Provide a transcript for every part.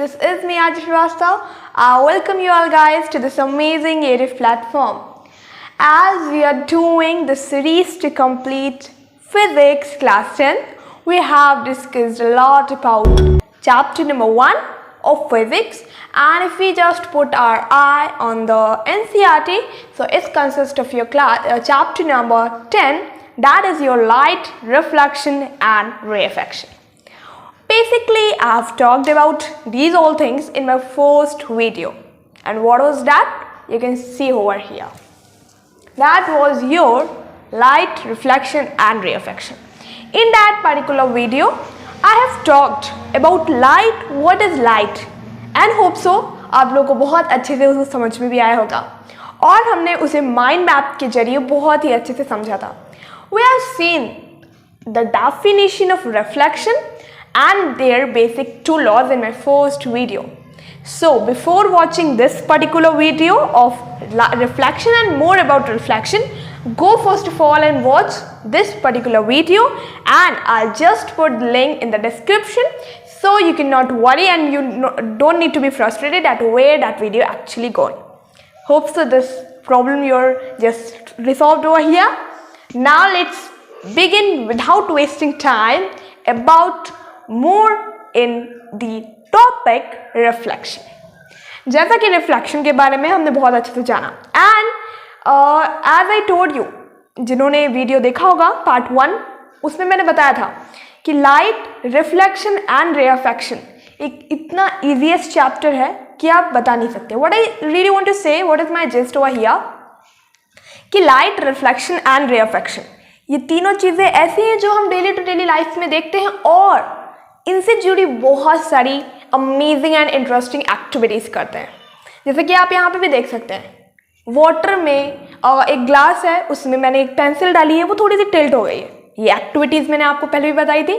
this is me Aaj Srivastav. I welcome you all guys to this amazing ARIF platform. As we are doing the series to complete Physics Class 10, we have discussed a lot about chapter number 1 of Physics, and if we just put our eye on the NCERT, so it consists of your chapter number 10, that is your light, reflection and rarefaction. Basically, I have talked about these all things in my first video. And what was that? You can see over here. That was your light, reflection and rarefaction. In that particular video, I have talked about light, what is light, and hope so आप लोगों को बहुत अच्छे से उसे समझ में भी आया होगा और हमने उसे माइंड मैप के जरिए बहुत ही अच्छे से समझा था. We have seen the definition of reflection and their basic two laws in my first video. So before watching this particular video of reflection and more about reflection, go first of all and watch this particular video, and I'll just put the link in the description so you cannot worry and you don't need to be frustrated at where that video actually gone. Hope so this problem you're just resolved over here. Now let's begin without wasting time about more in the topic reflection. जैसा कि reflection के बारे में हमने बहुत अच्छे से जाना, and as I told you, जिन्होंने वीडियो देखा होगा पार्ट 1, उसमें मैंने बताया था कि लाइट, रिफ्लेक्शन एंड रेयरफेक्शन एक इतना ईजीएस्ट चैप्टर है कि आप बता नहीं सकते. What I really want to say, what is my just over here, कि लाइट, रिफ्लेक्शन एंड रेयरफेक्शन ये तीनों चीज़ें ऐसी हैं जो हम डेली टू डेली लाइफ में देखते हैं और इनसे जुड़ी बहुत सारी अमेजिंग एंड इंटरेस्टिंग एक्टिविटीज़ करते हैं. जैसे कि आप यहाँ पे भी देख सकते हैं, वाटर में एक ग्लास है, उसमें मैंने एक पेंसिल डाली है, वो थोड़ी सी टिल्ट हो गई है. ये एक्टिविटीज़ मैंने आपको पहले भी बताई थी.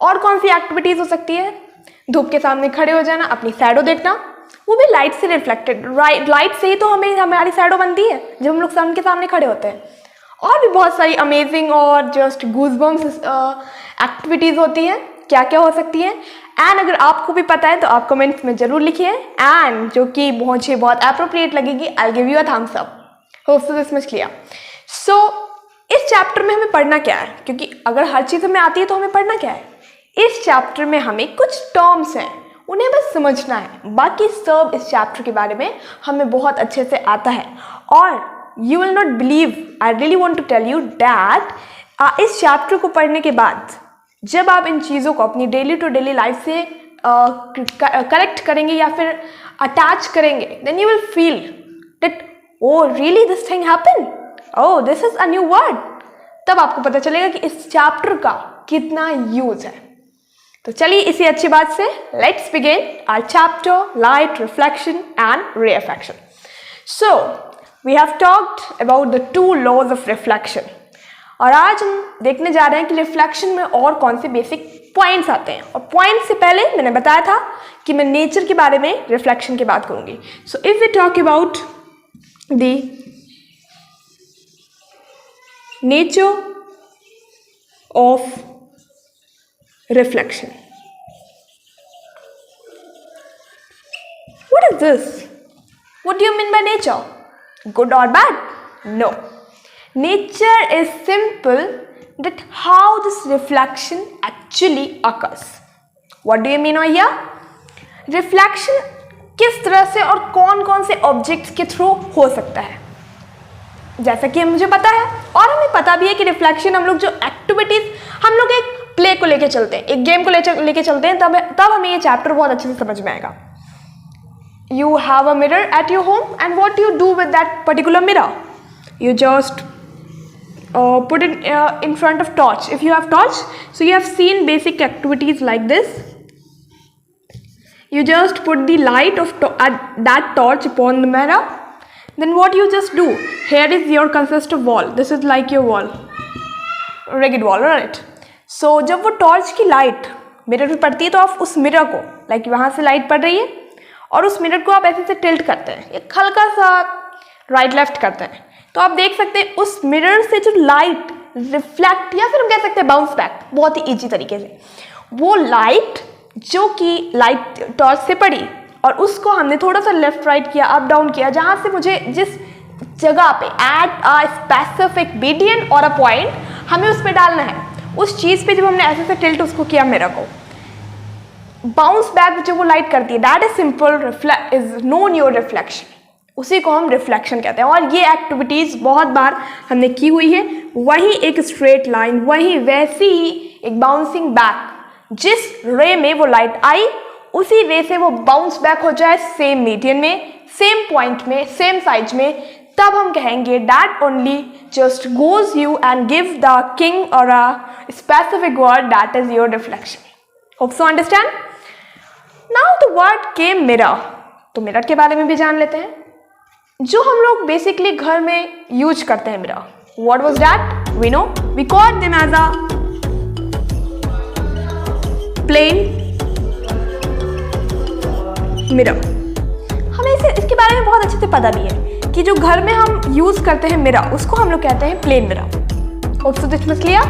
और कौन सी एक्टिविटीज़ हो सकती है? धूप के सामने खड़े हो जाना, अपनी शैडो देखना, वो भी लाइट से रिफ्लेक्टेड, लाइट से ही तो हमारी शैडो बनती है जब हम लोग सन के सामने खड़े होते हैं. और भी बहुत सारी अमेजिंग और जस्ट गूज़बम्स एक्टिविटीज़ होती हैं. क्या क्या हो सकती है, एंड अगर आपको भी पता है तो आप कमेंट्स में ज़रूर लिखिए, एंड जो कि मुझे बहुत अप्रोप्रिएट लगेगी, I will give you a thumbs up. Hope so this much clear. So इस चैप्टर में हमें पढ़ना क्या है, क्योंकि अगर हर चीज़ हमें आती है तो हमें पढ़ना क्या है. इस चैप्टर में हमें कुछ टर्म्स हैं, उन्हें बस समझना है. बाकी सब इस चैप्टर के बारे में हमें बहुत अच्छे से आता है. और you will not believe, I really want to tell you that इस चैप्टर को पढ़ने के बाद जब आप इन चीज़ों को अपनी डेली टू डेली लाइफ से करेक्ट करेंगे या फिर अटैच करेंगे, then you will feel that oh really this thing happen, oh this is a new word. तब आपको पता चलेगा कि इस चैप्टर का कितना यूज है. तो चलिए इसी अच्छी बात से let's begin our chapter light, reflection and refraction. So we have talked about the two laws of reflection, और आज हम देखने जा रहे हैं कि रिफ्लेक्शन में और कौन से बेसिक पॉइंट्स आते हैं. और पॉइंट से पहले मैंने बताया था कि मैं नेचर के बारे में रिफ्लेक्शन की बात करूंगी. So if we talk about the nature of reflection, what is this? What do you mean by nature? Good or bad? No. Nature is simple that how this reflection actually occurs. What do you mean over here? Reflection किस तरह से और कौन कौन से objects के through हो सकता है. जैसा कि मुझे पता है और हमें पता भी है कि रिफ्लेक्शन हम लोग जो एक्टिविटीज, हम लोग एक प्ले को लेके चलते हैं, एक गेम को लेके चलते हैं, तब हमें ये चैप्टर बहुत अच्छे से समझ में आएगा. You have a mirror at your home, and what do you do with that particular mirror? You just put it in front of torch. If you have torch, so you have seen basic activities like this. You just put the light of that torch upon the mirror. Then what you just do? Here is your consist of wall. This is like your wall, rigid wall, right? So जब वो torch की light mirror पे पड़ती है तो आप उस mirror को like वहाँ से light पड़ रही है और उस मिरर को आप ऐसे से टिल्ट करते हैं, एक हल्का सा राइट लेफ्ट करते हैं, तो आप देख सकते हैं उस मिरर से जो लाइट रिफ्लेक्ट या फिर हम कह सकते हैं बाउंस बैक, बहुत ही इजी तरीके से वो लाइट जो कि लाइट टॉर्च से पड़ी और उसको हमने थोड़ा सा लेफ्ट राइट किया, अप डाउन किया, जहाँ से मुझे जिस जगह पे एट अ स्पेसिफिक मीडियन और अ पॉइंट हमें उस पर डालना है, उस चीज़ पे जब हमने ऐसे से टिल्ट उसको किया मिरर को, बाउंस बैक जो वो लाइट करती है, that is simple is known your reflection, उसी को हम रिफ्लेक्शन कहते हैं। और ये एक्टिविटीज़ बहुत बार हमने की हुई है। वही एक स्ट्रेट लाइन, वही वैसी ही एक बाउंसिंग बैक, जिस रे में वो लाइट आई उसी रे से वो बाउंस बैक हो जाए सेम मीडियन में, सेम पॉइंट में, सेम साइज में, तब हम कहेंगे that only just goes you and give the king और a specific word that is your reflection. Hope so understand. Now the word came mirror. तो मिरर के बारे में भी जान लेते हैं, जो हम लोग बेसिकली घर में यूज करते हैं mirror. What was that? We know we call them as a plane mirror. हमें इसके बारे में बहुत अच्छे से पता भी है कि जो घर में हम यूज करते हैं मिरर, उसको हम लोग कहते हैं plane mirror. Hope so this much clear.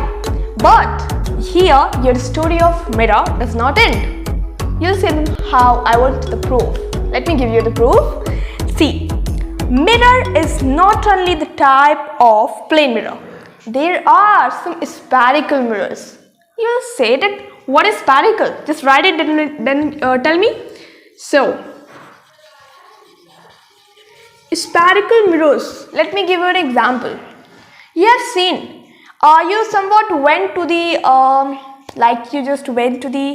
But here your story of mirror does not end. You'll see how I want the proof. Let me give you the proof. See, mirror is not only the type of plane mirror. There are some spherical mirrors. You say that what is spherical? Just write it, then tell me. So, spherical mirrors. Let me give you an example. You have seen. You somewhat went to the like you just went to the.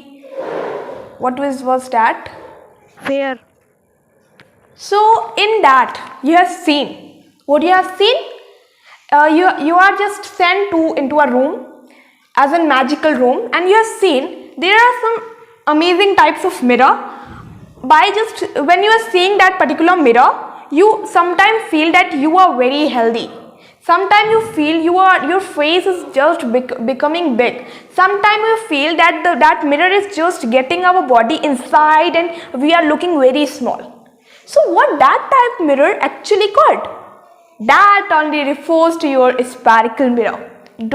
What was that? Fair. So in that you have seen what you have seen. You are just sent into a room as a magical room, and you have seen there are some amazing types of mirror. By just when you are seeing that particular mirror, you sometimes feel that you are very healthy. Sometimes you feel your face is just becoming big. Sometimes you feel that that mirror is just getting our body inside and we are looking very small. So what that type mirror actually called? That only refers to your spherical mirror.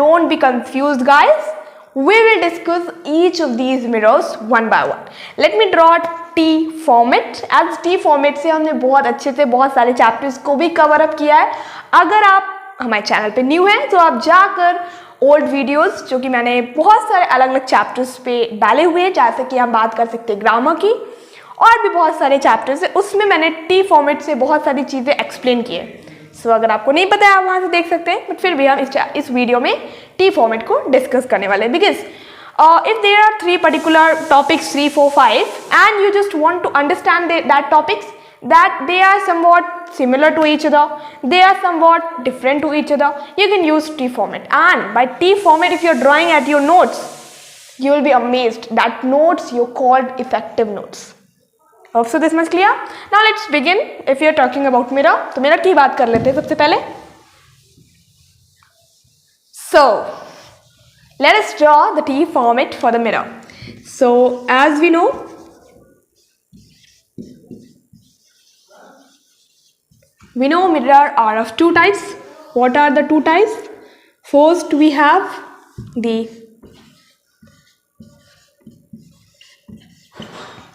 Don't be confused, guys. We will discuss each of these mirrors one by one. Let me draw T format. As T format से हमने बहुत अच्छे से बहुत सारे chapters को भी cover up किया है। अगर आप हमारे चैनल पे न्यू हैं तो आप जाकर ओल्ड वीडियोस जो कि मैंने बहुत सारे अलग अलग चैप्टर्स पे डाले हुए हैं, जैसे कि हम बात कर सकते हैं ग्रामर की, और भी बहुत सारे चैप्टर्स है, उसमें मैंने टी फॉर्मेट से बहुत सारी चीज़ें एक्सप्लेन की है। सो अगर आपको नहीं पता है आप वहाँ से देख सकते हैं, बट फिर भी हम इस वीडियो में टी फॉर्मेट को डिस्कस करने वाले हैं। Because if there are 3 particular topics, 3, 4, 5, and you just want to understand that topics, that they are somewhat similar to each other, they are somewhat different to each other, you can use T format. And by T format, if you're drawing at your notes, you will be amazed that notes you called effective notes. Hope so this much clear. Now let's begin. If you're talking about mirror, तो mirror की बात कर लेते हैं सबसे पहले. So let us draw the T format for the mirror. So as we know, mirror are of 2 types. What are the 2 types? First we have the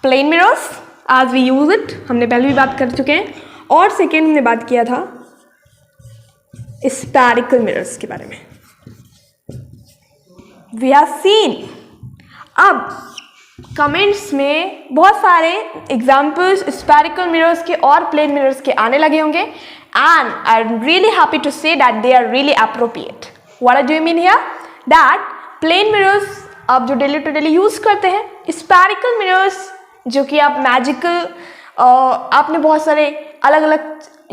plane mirrors as we use it. हमने पहले भी बात कर चुके हैं. और second हमने बात किया था spherical mirrors के बारे में. We have seen. अब कमेंट्स में बहुत सारे एग्जाम्पल्स स्फेरिकल मिरर्स के और प्लेन मिरर्स के आने लगे होंगे, and I am really happy to say that they are really appropriate. What do you mean here? That plane mirrors आप जो डेली टू डेली यूज करते हैं, स्फेरिकल मिरर्स जो कि आप मैजिकल, आपने बहुत सारे अलग अलग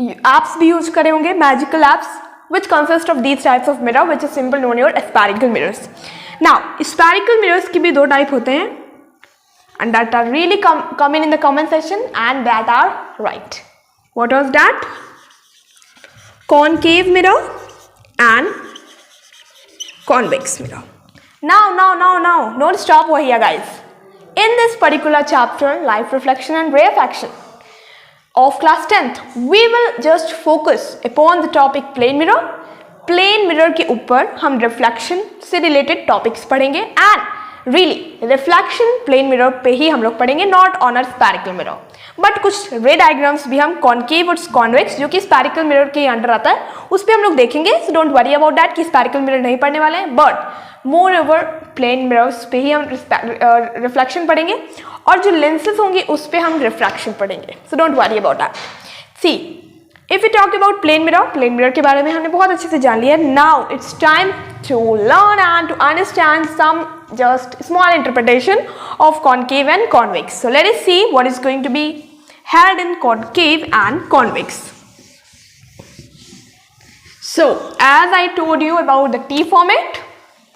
एप्स भी यूज करे होंगे, magical apps which consist of these types of mirror which is simple known your spherical mirrors. Now spherical mirrors की भी 2 टाइप होते हैं, and that are really come in the comment section and that are right. What was that? Concave mirror and convex mirror. Now, don't stop over here, guys. In this particular chapter, light reflection and rarefaction of class 10th, we will just focus upon the topic plane mirror. Plane mirror के ऊपर हम reflection से related topics पढ़ेंगे, and really reflection plane mirror पे ही हम लोग पढ़ेंगे, not on a spherical mirror. But कुछ रे डायग्राम्स भी हम कॉन्केव और कॉन्वेक्स जो कि स्फेरिकल मिरर के अंडर आता है उस पर हम लोग देखेंगे। So don't worry about that कि स्फेरिकल मिरर नहीं पढ़ने वाले हैं, but moreover plane mirrors पे ही हम रिफ्लेक्शन पढ़ेंगे और जो लेंसेज होंगे उस पर हम रिफ्रैक्शन पढ़ेंगे। So don't worry about that. See if you talk about plane mirror के बारे में हमने बहुत अच्छे से जान लिया। Now it's time to learn and to understand some just small interpretation of concave and convex. So let us see what is going to be held in concave and convex. So as I told you about the T format,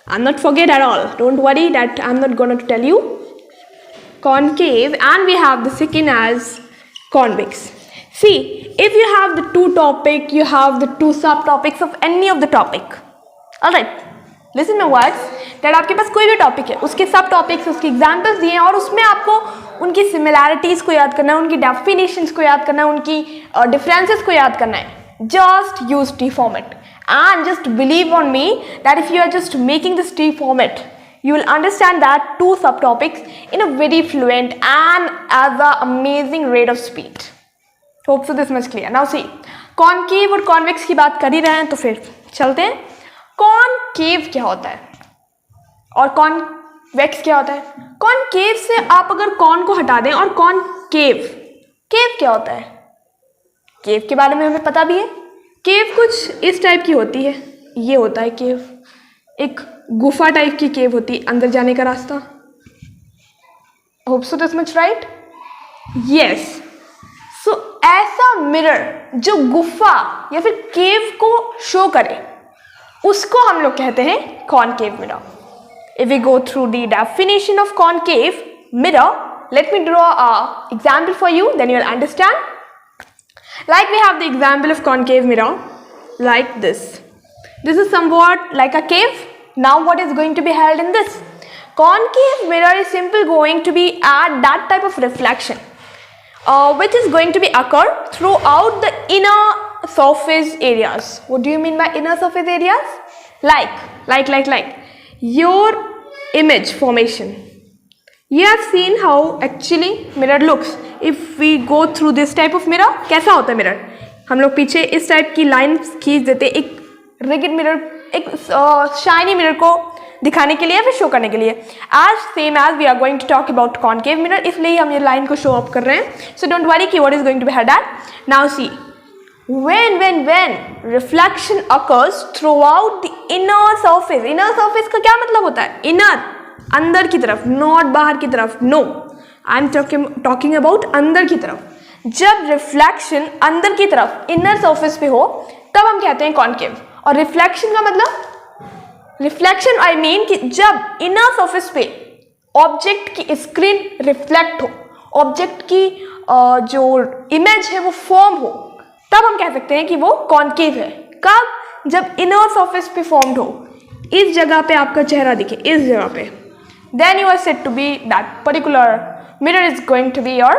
I'm not forget at all. Don't worry that I'm not going to tell you. Concave, and we have the second as convex. See, if you have the two topic, you have the two subtopics of any of the topic. All right. Listen my words that आपके पास कोई भी topic है, उसके सब topics, उसके examples दिए हैं और उसमें आपको उनकी सिमिलैरिटीज़ को याद करना है, उनकी डेफिनेशंस को याद करना है, उनकी डिफरेंसेस को याद करना है। Just use T format and just believe on me that if you are just making this T format you will understand that two subtopics in a very fluent and at the amazing rate of speed. Hope so this much clear. Now see, concave और convex की बात कर ही रहे हैं तो फिर चलते हैं। कॉनकेव क्या होता है और कॉन्वेक्स क्या होता है? कॉनकेव से आप अगर कॉन को हटा दें और कॉनकेव, केव क्या होता है? केव के बारे में हमें पता भी है। केव कुछ इस टाइप की होती है, ये होता है केव, एक गुफा टाइप की केव होती है, अंदर जाने का रास्ता। Hope so this much right? Yes. So ऐसा मिरर जो गुफा या फिर केव को शो करे उसको हम लोग कहते हैं concave mirror. If we go through the definition of concave mirror, let me draw a example for you, then you will understand. Like we have the example of concave mirror like this. This is somewhat like a cave. Now what is going to be held in this? Concave mirror is simply going to be at that type of reflection which is going to be occur throughout the inner surface areas. What do you mean by inner surface areas? Like your image formation. You have seen how actually mirror looks. If we go through this type of mirror, कैसा होता है mirror? हम लोग पीछे इस type की line खींच देते, एक रिगिड मिरर, एक शाइनी मिरर को दिखाने के लिए, फिर शो करने के लिए। आज same as we are going to talk about concave mirror, इसलिए हम ये लाइन को शो अप कर रहे हैं। सो डोंट वरी कि what is going to be head at. Now see, when reflection occurs throughout the inner surface. Inner surface का क्या मतलब होता है? inner, अंदर की तरफ, नॉट बाहर की तरफ। No, I am talking about अंदर की तरफ। जब रिफ्लेक्शन अंदर की तरफ इनर सरफेस पे हो तब हम कहते हैं कॉनकेव। और रिफ्लेक्शन का मतलब, रिफ्लेक्शन आई मीन कि जब इनर सरफेस पे ऑब्जेक्ट की स्क्रीन रिफ्लेक्ट हो, ऑब्जेक्ट की जो इमेज है वो फॉर्म हो, तब हम कह सकते हैं कि वो कॉनकेव है। कब? जब इनर सरफेस पे फॉर्म्ड हो, इस जगह पे आपका चेहरा दिखे, इस जगह पे, then you are said to be that particular mirror is going to be your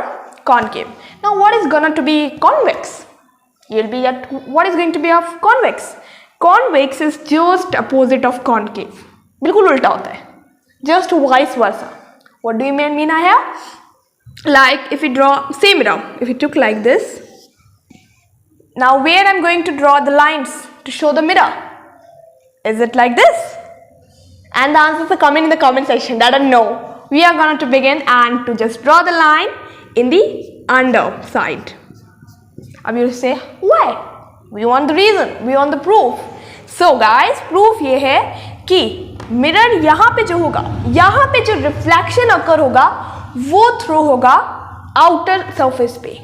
concave. Now what is going to be convex? You'll be at what is going to be of convex? Convex is just opposite of concave. बिल्कुल उल्टा होता है, just vice versa. What do you mean I have? Like if we draw same mirror, if we took like this, now where I'm going to draw the lines to show the mirror? Is it like this? And the answers are coming in the comment section. That are no. We are going to begin and to just draw the line in the underside. अब you say why? We want the reason. We want the proof. So guys, proof ये है कि mirror यहाँ पे जो होगा, यहाँ पे जो रिफ्लेक्शन अकर होगा वो थ्रू होगा आउटर सरफेस पे।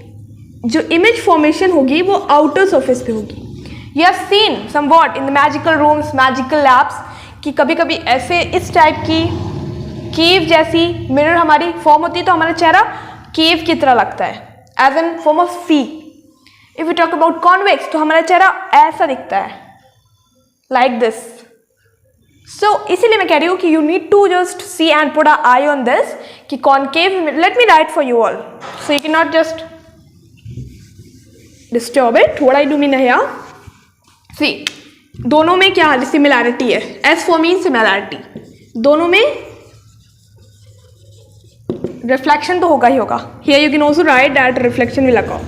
जो इमेज फॉर्मेशन होगी वो आउटर सरफेस पे होगी। You have seen somewhat in the magical rooms, magical labs कि कभी कभी ऐसे इस टाइप की केव जैसी मिरर हमारी फॉर्म होती है तो हमारा चेहरा केव की तरह लगता है, as an form of C. If you talk about convex तो हमारा चेहरा ऐसा दिखता है, लाइक दिस। सो इसीलिए मैं कह रही हूँ कि you need to just see and put a eye on this कि concave. Let me write for you all so you can not just disturb it. What I do mean here, see दोनों में क्या similarity है? S for mean similarity, दोनों में reflection तो होगा ही होगा. Here you can also write that reflection will occur.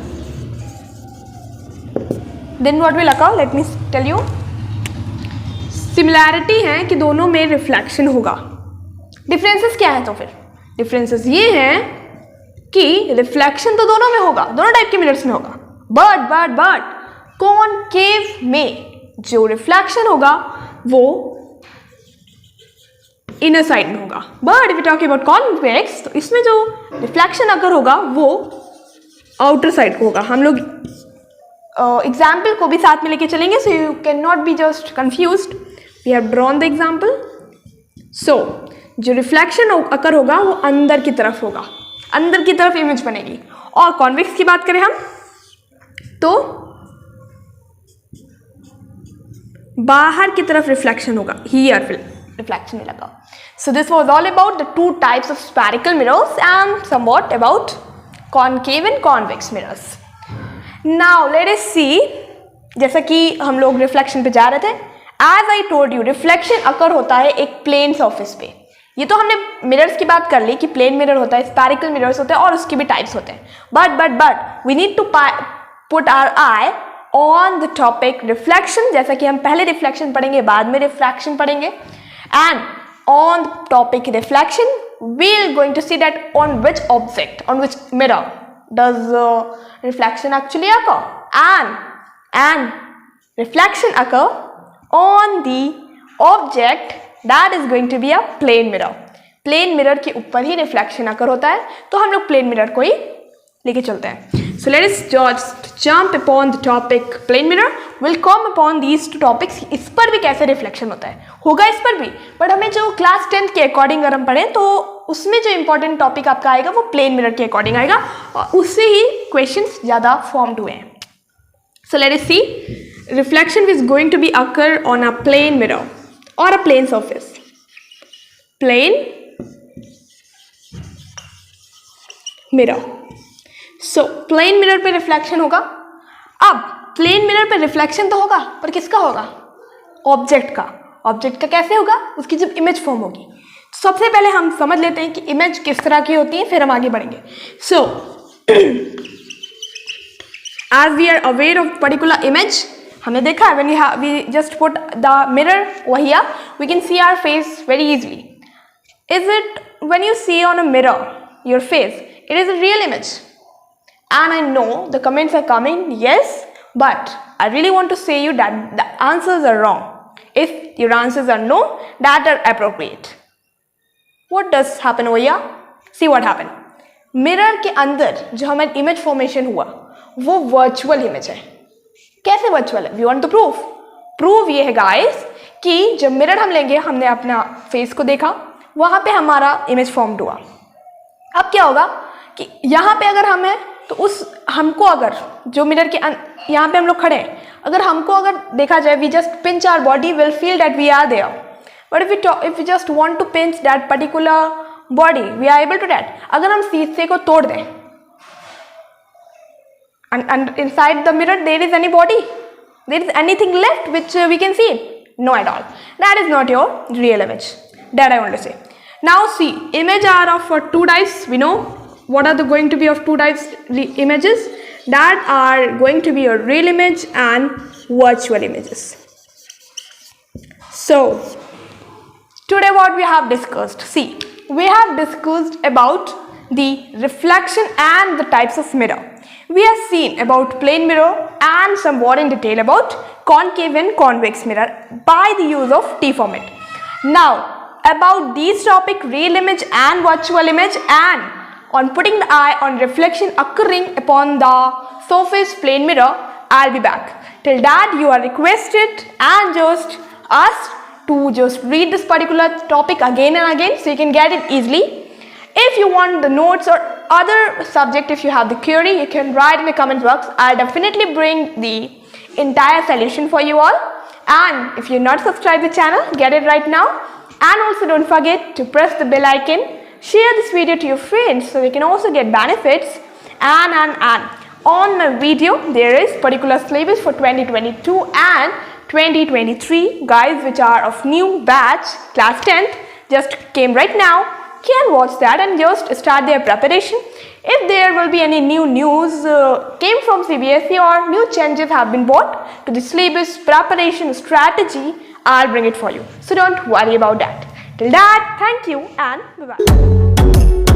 Then what will occur? Let me tell you. Similarity है कि दोनों में रिफ्लेक्शन होगा. डिफरेंसेस क्या है? तो फिर डिफरेंसेस ये हैं कि रिफ्लेक्शन तो दोनों में होगा, दोनों टाइप के मिरर्स में होगा. बट कॉनकेव में जो रिफ्लेक्शन होगा वो इनर साइड में होगा. But if you talk about convex, तो इसमें जो रिफ्लेक्शन अगर होगा वो आउटर साइड को होगा. हम लोग एग्जाम्पल को भी साथ में लेके चलेंगे, so you can not be just confused. We have drawn the example. So जो रिफ्लेक्शन अकर होगा वो अंदर की तरफ होगा, अंदर की तरफ इमेज बनेगी. और कॉन्वेक्स की बात करें हम तो बाहर की तरफ रिफ्लेक्शन होगा. हियर रिफ्लेक्शन नहीं लगा. So this was all about the two types of spherical mirrors and somewhat about concave and convex mirrors. Now let us see, जैसा कि हम लोग रिफ्लेक्शन पे जा रहे थे, as I told you reflection occur होता है एक प्लेन सरफेस पे. ये तो हमने मिरर्स की बात कर ली कि प्लेन मिरर होता है, स्फेरिकल मिरर्स होते हैं और उसके भी टाइप्स होते हैं. But we need to put our eye on the topic reflection. जैसा कि हम पहले रिफ्लेक्शन पढ़ेंगे, बाद में रिफ्रैक्शन पढ़ेंगे. And on the topic reflection, we're going to see that on which object, on which mirror does reflection actually occur. And reflection occur on the object that is going to be a plane mirror. Plane mirror के ऊपर ही reflection occur होता है, तो हम लोग plane mirror को ही लेके चलते हैं. So let us just jump upon the topic plane mirror. We'll come upon these two topics. इस पर भी कैसे रिफ्लेक्शन होता है, होगा इस पर भी. बट हमें जो क्लास 10th के अकॉर्डिंग अगर हम पढ़ें तो उसमें जो इंपॉर्टेंट टॉपिक आपका आएगा वो प्लेन मिरर के अकॉर्डिंग आएगा, और उससे ही क्वेश्चंस ज़्यादा फॉर्म्ड हुए हैं. So let us see. Reflection is going to be occur on a plane mirror or a plane surface. Plane mirror. So plane mirror पे रिफ्लेक्शन होगा. अब प्लेन मिरर पे रिफ्लेक्शन तो होगा, पर किसका होगा? ऑब्जेक्ट का. ऑब्जेक्ट का कैसे होगा? उसकी जब इमेज फॉर्म होगी. तो सबसे पहले हम समझ लेते हैं कि इमेज किस तरह की होती है, फिर हम आगे बढ़ेंगे. So as we are aware of particular image, हमने देखा है when we just put the mirror over here, we can see our face very easily. Is it when you see on a mirror your face, it is a real image? And I know the comments are coming, yes, but I really want to say you that the answers are wrong. If your answers are no, that are appropriate. What does happen over here? See what happened. Mirror के अंदर जो हमें image formation हुआ वो virtual image है. कैसे virtual है? We want to prove. Prove ये है guys कि जब mirror हम लेंगे, हमने अपना face को देखा, वहाँ पे हमारा image formed हुआ. अब क्या होगा कि यहाँ पे अगर हमें तो उस हमको अगर जो मिरर के यहाँ पे हम लोग खड़े हैं, अगर हमको अगर देखा जाए, we just pinch our body, will feel that we are there. But if we just want to pinch that particular body, we are able to that. अगर हम शीशे को तोड़ दें and inside the mirror there is any body, there is anything left which we can see? No at all. That is not your real image. That I want to say. Now see, image are of two types. We know what are going to be of two types images that are going to be your real image and virtual images. So today what we have discussed, see, we have discussed about the reflection and the types of mirror. We have seen about plane mirror and somewhat in detail about concave and convex mirror by the use of T format. Now about these topic, real image and virtual image, and on putting the eye on reflection occurring upon the surface plane mirror, I'll be back. Till that, you are requested and just asked to just read this particular topic again and again so you can get it easily. If you want the notes or other subject, if you have the query, you can write in the comment box. I'll definitely bring the entire solution for you all. And if you're not subscribed to the channel, get it right now. And also don't forget to press the bell icon. Share this video to your friends so they can also get benefits. And on my video there is particular syllabus for 2022 and 2023 guys, which are of new batch class 10th just came right now. can watch that and just start their preparation. If there will be any new news came from CBSE or new changes have been brought to the syllabus preparation strategy, I'll bring it for you. So don't worry about that. Till that, thank you and bye-bye.